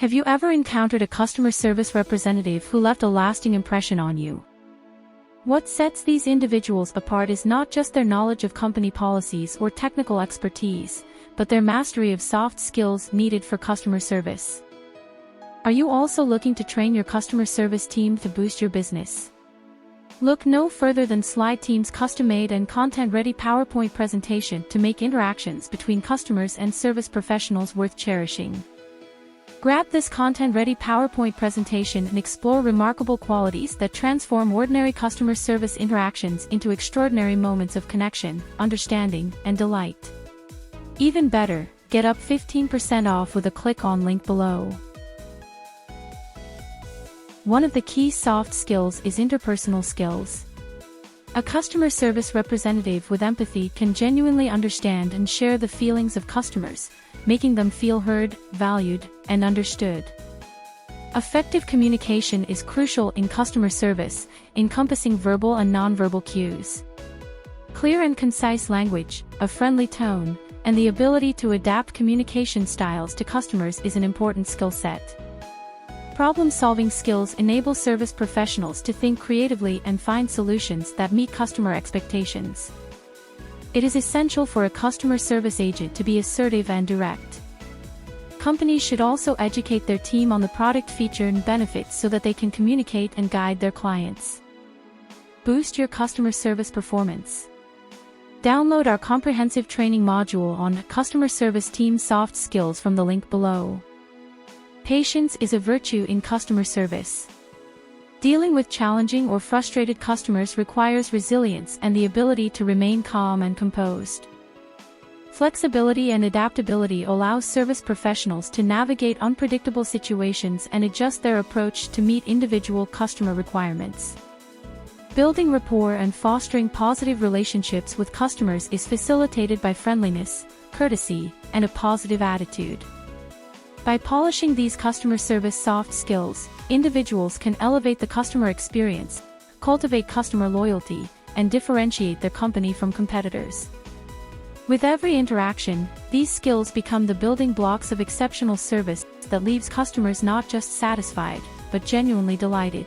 Have you ever encountered a customer service representative who left a lasting impression on you? What sets these individuals apart is not just their knowledge of company policies or technical expertise, but their mastery of soft skills needed for customer service. Are you also looking to train your customer service team to boost your business? Look no further than SlideTeam's custom-made and content-ready PowerPoint presentation to make interactions between customers and service professionals worth cherishing. Grab this content-ready PowerPoint presentation and explore remarkable qualities that transform ordinary customer service interactions into extraordinary moments of connection, understanding, and delight. Even better, get up 15% off with a click on link below. One of the key soft skills is interpersonal skills. A customer service representative with empathy can genuinely understand and share the feelings of customers, making them feel heard, valued, and understood. Effective communication is crucial in customer service, encompassing verbal and nonverbal cues. Clear and concise language, a friendly tone, and the ability to adapt communication styles to customers is an important skill set. Problem-solving skills enable service professionals to think creatively and find solutions that meet customer expectations. It is essential for a customer service agent to be assertive and direct. Companies should also educate their team on the product feature and benefits so that they can communicate and guide their clients. Boost your customer service performance. Download our comprehensive training module on customer service team soft skills from the link below. Patience is a virtue in customer service. Dealing with challenging or frustrated customers requires resilience and the ability to remain calm and composed. Flexibility and adaptability allow service professionals to navigate unpredictable situations and adjust their approach to meet individual customer requirements. Building rapport and fostering positive relationships with customers is facilitated by friendliness, courtesy, and a positive attitude. By polishing these customer service soft skills, individuals can elevate the customer experience, cultivate customer loyalty, and differentiate their company from competitors. With every interaction, these skills become the building blocks of exceptional service that leaves customers not just satisfied, but genuinely delighted.